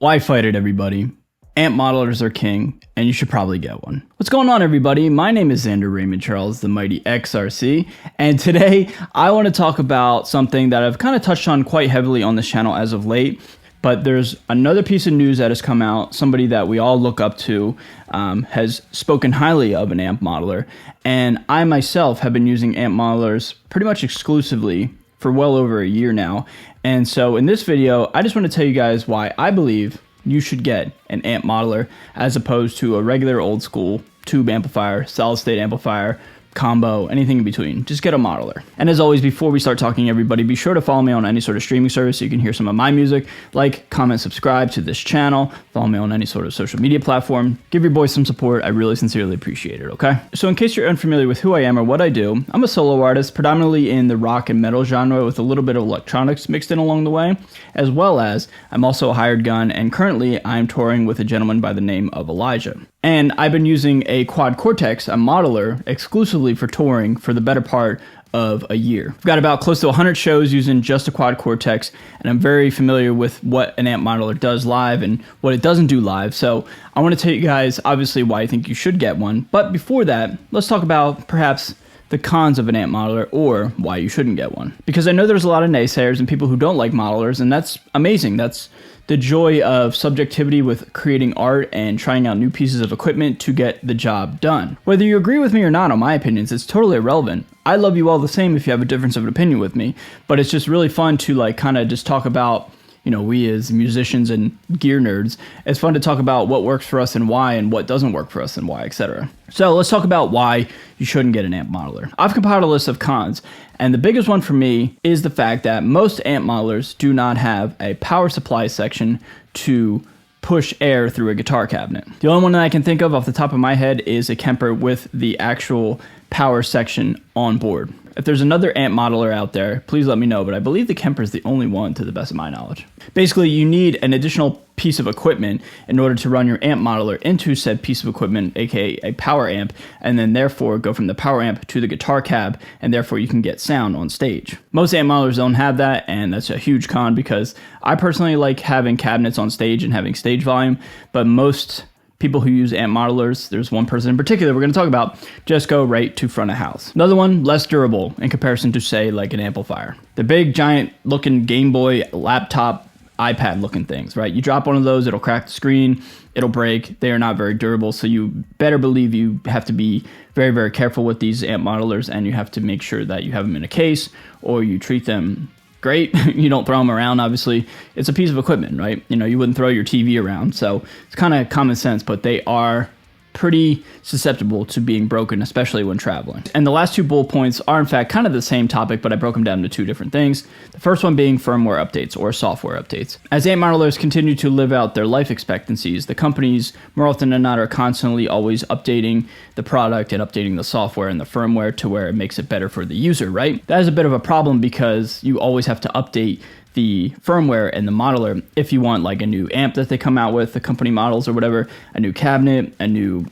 Why fight it, everybody? Amp modelers are king, and you should probably get one. What's going on, everybody? My name is Xander Raymond Charles, the mighty XRC, and today I want to talk about something that I've kind of touched on quite heavily on this channel as of late, but there's another piece of news that has come out. Somebody that we all look up to has spoken highly of an amp modeler, and I myself have been using amp modelers pretty much exclusively for well over a year now. And so in this video, I just want to tell you guys why I believe you should get an amp modeler as opposed to a regular old school tube amplifier, solid state amplifier, combo, anything in between. Just get a modeler. And as always, before we start talking, everybody, be sure to follow me on any sort of streaming service so you can hear some of my music. Like, comment, subscribe to this channel. Follow me on any sort of social media platform. Give your boy some support. I really sincerely appreciate it, okay? So in case you're unfamiliar with who I am or what I do, I'm a solo artist, predominantly in the rock and metal genre with a little bit of electronics mixed in along the way, as well as I'm also a hired gun, and currently I'm touring with a gentleman by the name of Elijah. And I've been using a quad Cortex, a modeler, exclusively for touring for the better part of a year. I've got about close to 100 shows using just a quad Cortex, and I'm very familiar with what an amp modeler does live and what it doesn't do live. So I want to tell you guys, obviously, why I think you should get one. But before that, let's talk about perhaps the cons of an amp modeler or why you shouldn't get one. Because I know there's a lot of naysayers and people who don't like modelers, and that's amazing. That's the joy of subjectivity with creating art and trying out new pieces of equipment to get the job done. Whether you agree with me or not on my opinions, it's totally irrelevant. I love you all the same if you have a difference of an opinion with me, but it's just really fun to like kind of just talk about, you know, we as musicians and gear nerds, it's fun to talk about what works for us and why, and what doesn't work for us and why, etc. So let's talk about why you shouldn't get an amp modeler. I've compiled a list of cons, and the biggest one for me is the fact that most amp modelers do not have a power supply section to push air through a guitar cabinet. The only one that I can think of off the top of my head is a Kemper with the actual power section on board. If there's another amp modeler out there, please let me know, but I believe the Kemper is the only one to the best of my knowledge. Basically, you need an additional piece of equipment in order to run your amp modeler into said piece of equipment, aka a power amp, and then therefore go from the power amp to the guitar cab, and therefore you can get sound on stage. Most amp modelers don't have that, and that's a huge con because I personally like having cabinets on stage and having stage volume, but most people who use amp modelers, there's one person in particular we're going to talk about, just go right to front of house. Another one, less durable in comparison to, say, like an amplifier. The big, giant looking Game Boy, laptop, iPad looking things, right? You drop one of those, it'll crack the screen, it'll break. They are not very durable, so you better believe you have to be very, very careful with these amp modelers, and you have to make sure that you have them in a case or you treat them great. You don't throw them around, obviously. It's a piece of equipment, right? You know, you wouldn't throw your TV around, so it's kind of common sense, but they are pretty susceptible to being broken, especially when traveling. And the last two bullet points are in fact kind of the same topic, but I broke them down into two different things. The first one being firmware updates or software updates. As amp modelers continue to live out their life expectancies, the companies more often than not are constantly always updating the product and updating the software and the firmware to where it makes it better for the user, right? That is a bit of a problem because you always have to update the firmware and the modeler if you want like a new amp that they come out with, the company models or whatever, a new cabinet, a new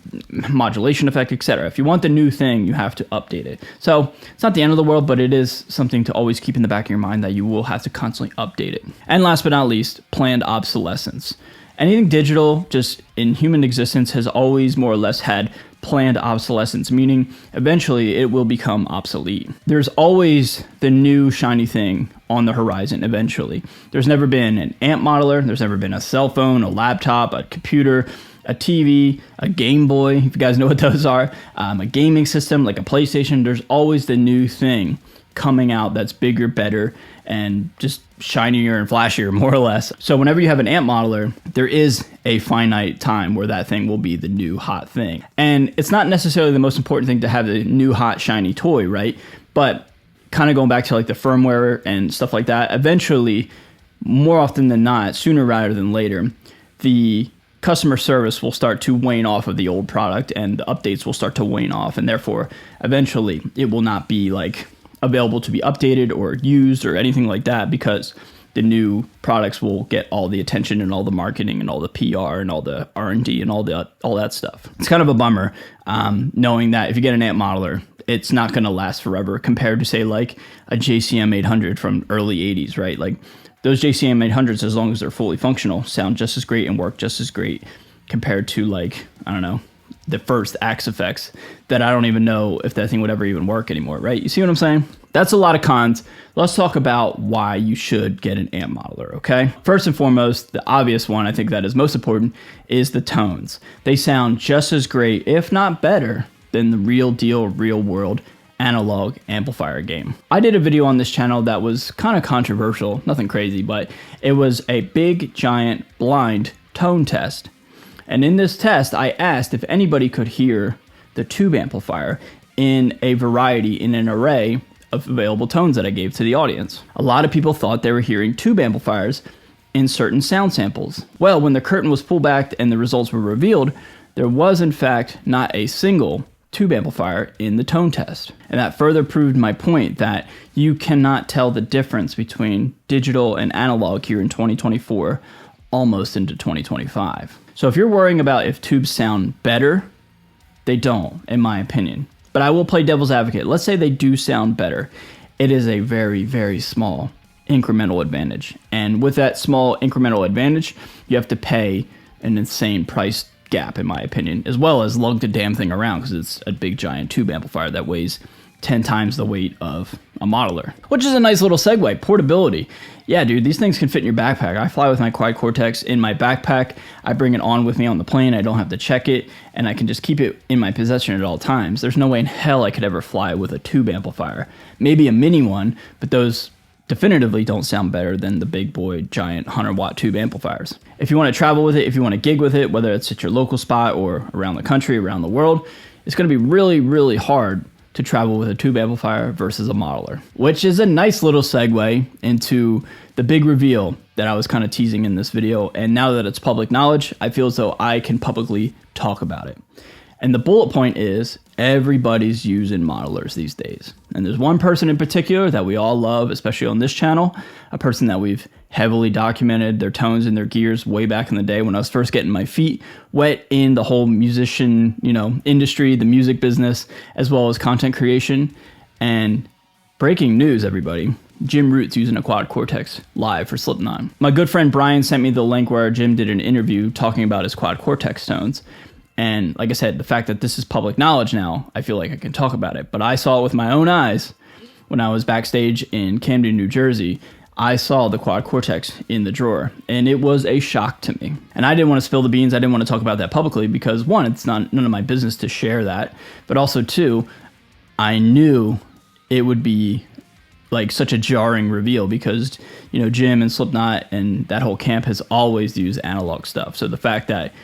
modulation effect, etc. If you want the new thing, you have to update it. So it's not the end of the world, but it is something to always keep in the back of your mind that you will have to constantly update it. And last but not least, planned obsolescence. Anything digital just in human existence has always more or less had planned obsolescence, meaning eventually it will become obsolete. There's always the new shiny thing on the horizon eventually. There's never been an amp modeler, there's never been a cell phone, a laptop, a computer, a TV, a Game Boy, if you guys know what those are, a gaming system like a PlayStation. There's always the new thing coming out that's bigger, better, and just shinier and flashier, more or less. So whenever you have an amp modeler, there is a finite time where that thing will be the new hot thing. And it's not necessarily the most important thing to have the new hot shiny toy, right? But kind of going back to like the firmware and stuff like that, eventually, more often than not, sooner rather than later, the customer service will start to wane off of the old product and the updates will start to wane off, and therefore eventually it will not be like available to be updated or used or anything like that because the new products will get all the attention and all the marketing and all the PR and all the R&D and all that stuff. It's kind of a bummer knowing that if you get an amp modeler, it's not going to last forever compared to say like a JCM 800 from early 80s, right? Like those JCM 800s, as long as they're fully functional, sound just as great and work just as great compared to, like, I don't know, the first Axe effects that I don't even know if that thing would ever even work anymore, right? You see what I'm saying? That's a lot of cons. Let's talk about why you should get an amp modeler, okay? First and foremost, the obvious one, I think that is most important, is the tones. They sound just as great, if not better, than the real deal, real world analog amplifier game. I did a video on this channel that was kind of controversial, nothing crazy, but it was a big, giant, blind tone test. And in this test, I asked if anybody could hear the tube amplifier in a variety, in an array of available tones that I gave to the audience. A lot of people thought they were hearing tube amplifiers in certain sound samples. Well, when the curtain was pulled back and the results were revealed, there was in fact not a single tube amplifier in the tone test. And that further proved my point that you cannot tell the difference between digital and analog here in 2024, almost into 2025. So if you're worrying about if tubes sound better, they don't, in my opinion. But I will play devil's advocate. Let's say they do sound better. It is a very, very small incremental advantage. And with that small incremental advantage, you have to pay an insane price gap, in my opinion, as well as lug the damn thing around because it's a big, giant tube amplifier that weighs 10 times the weight of a modeler, which is a nice little segue. Portability. Yeah, dude, these things can fit in your backpack. I fly with my quad Cortex in my backpack. I bring it on with me on the plane. I don't have to check it, and I can just keep it in my possession at all times. There's no way in hell I could ever fly with a tube amplifier. Maybe a mini one, but those definitively don't sound better than the big boy, giant 100-watt tube amplifiers. If you want to travel with it, if you want to gig with it, whether it's at your local spot or around the country, around the world, it's going to be really, really hard to travel with a tube amplifier versus a modeler, which is a nice little segue into the big reveal that I was kind of teasing in this video. And now that it's public knowledge, I feel as though I can publicly talk about it. And the bullet point is everybody's using modelers these days. And there's one person in particular that we all love, especially on this channel, a person that we've heavily documented their tones and their gears way back in the day when I was first getting my feet wet in the whole musician, industry, the music business, as well as content creation. And breaking news, everybody, Jim Root's using a quad Cortex live for Slipknot. My good friend Brian sent me the link where Jim did an interview talking about his quad Cortex tones. And like I said, the fact that this is public knowledge now, I feel like I can talk about it. But I saw it with my own eyes when I was backstage in Camden, New Jersey. I saw the quad Cortex in the drawer, and it was a shock to me. And I didn't want to spill the beans. I didn't want to talk about that publicly because, one, it's none of my business to share that. But also, two, I knew it would be like such a jarring reveal because, Jim and Slipknot and that whole camp has always used analog stuff. So the fact that,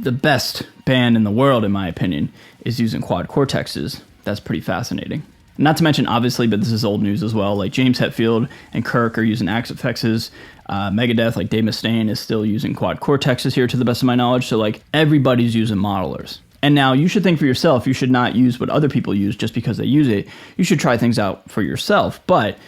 the best band in the world, in my opinion, is using quad Cortexes, that's pretty fascinating. Not to mention, obviously, but this is old news as well, like James Hetfield and Kirk are using Axe effects. Megadeth, like Dave Mustaine, is still using quad Cortexes here to the best of my knowledge. So like everybody's using modelers. And now you should think for yourself, you should not use what other people use just because they use it. You should try things out for yourself. But,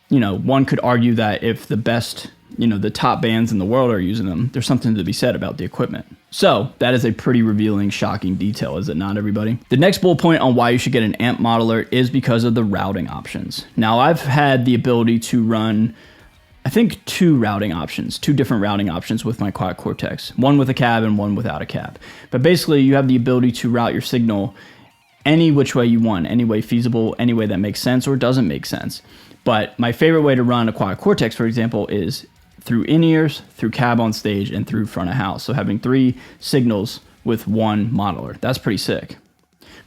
one could argue that if the best, the top bands in the world are using them, there's something to be said about the equipment. So that is a pretty revealing, shocking detail, is it not, everybody? The next bullet point on why you should get an amp modeler is because of the routing options. Now, I've had the ability to run, I think, two different routing options with my quad Cortex, one with a cab and one without a cab. But basically, you have the ability to route your signal any which way you want, any way feasible, any way that makes sense or doesn't make sense. But my favorite way to run a quad Cortex, for example, is through in-ears, through cab on stage, and through front of house. So having 3 signals with one modeler. That's pretty sick.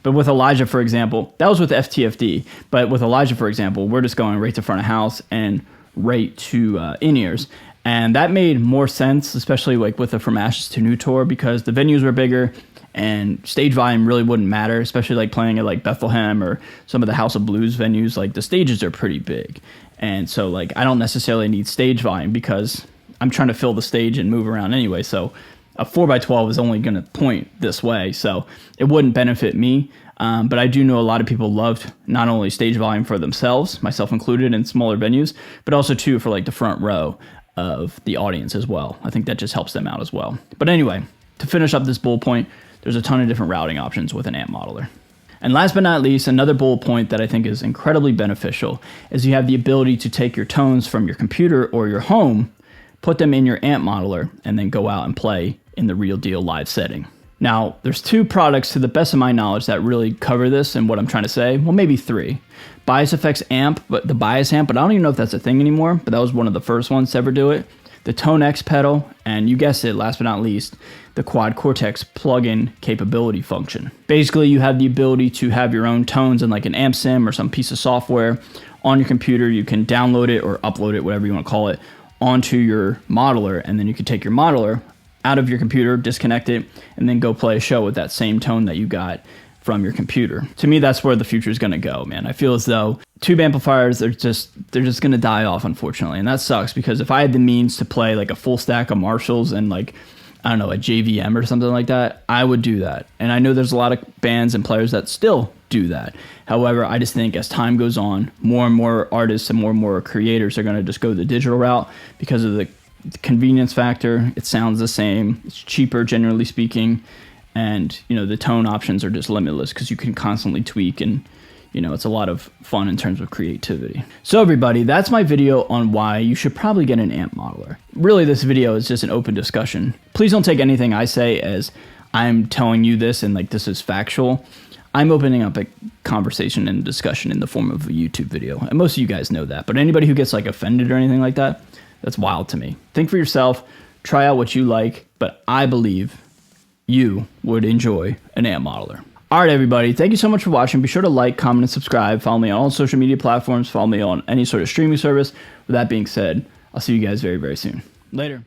But with Elijah, for example, that was with FTFD. But with Elijah, for example, we're just going right to front of house and right to in-ears. And that made more sense, especially like with the From Ashes to New tour, because the venues were bigger and stage volume really wouldn't matter, especially like playing at like Bethlehem or some of the House of Blues venues. Like the stages are pretty big. And so like I don't necessarily need stage volume because I'm trying to fill the stage and move around anyway. So a 4x12 is only going to point this way. So it wouldn't benefit me. But I do know a lot of people loved not only stage volume for themselves, myself included, in smaller venues, but also too for like the front row of the audience as well. I think that just helps them out as well. But anyway, to finish up this bullet point, there's a ton of different routing options with an amp modeler. And last but not least, another bullet point that I think is incredibly beneficial is you have the ability to take your tones from your computer or your home, put them in your amp modeler, and then go out and play in the real deal live setting. Now, there's 2 products to the best of my knowledge that really cover this and what I'm trying to say. Well, maybe 3. Bias Effects amp, but the bias amp, but I don't even know if that's a thing anymore, but that was one of the first ones to ever do it. The Tone X pedal, and you guessed it, last but not least, the Quad Cortex plugin capability function. Basically, you have the ability to have your own tones in like an amp sim or some piece of software on your computer. You can download it or upload it, whatever you want to call it, onto your modeler, and then you can take your modeler out of your computer, disconnect it, and then go play a show with that same tone that you got from your computer. To me, that's where the future is going to go, man. I feel as though tube amplifiers, they're just going to die off, unfortunately. And that sucks, because if I had the means to play like a full stack of Marshalls and like, I don't know, a JVM or something like that, I would do that. And I know there's a lot of bands and players that still do that. However, I just think as time goes on, more and more artists and more creators are going to just go the digital route because of the convenience factor. It sounds the same. It's cheaper, generally speaking. And, you know, the tone options are just limitless because you can constantly tweak, and, you know, it's a lot of fun in terms of creativity. So everybody, that's my video on why you should probably get an amp modeler. Really, this video is just an open discussion. Please don't take anything I say as I'm telling you this and like this is factual. I'm opening up a conversation and discussion in the form of a YouTube video. And most of you guys know that. But anybody who gets like offended or anything like that, that's wild to me. Think for yourself, try out what you like, but I believe you would enjoy an amp modeler. All right, everybody. Thank you so much for watching. Be sure to like, comment, and subscribe. Follow me on all social media platforms. Follow me on any sort of streaming service. With that being said, I'll see you guys very, very soon. Later.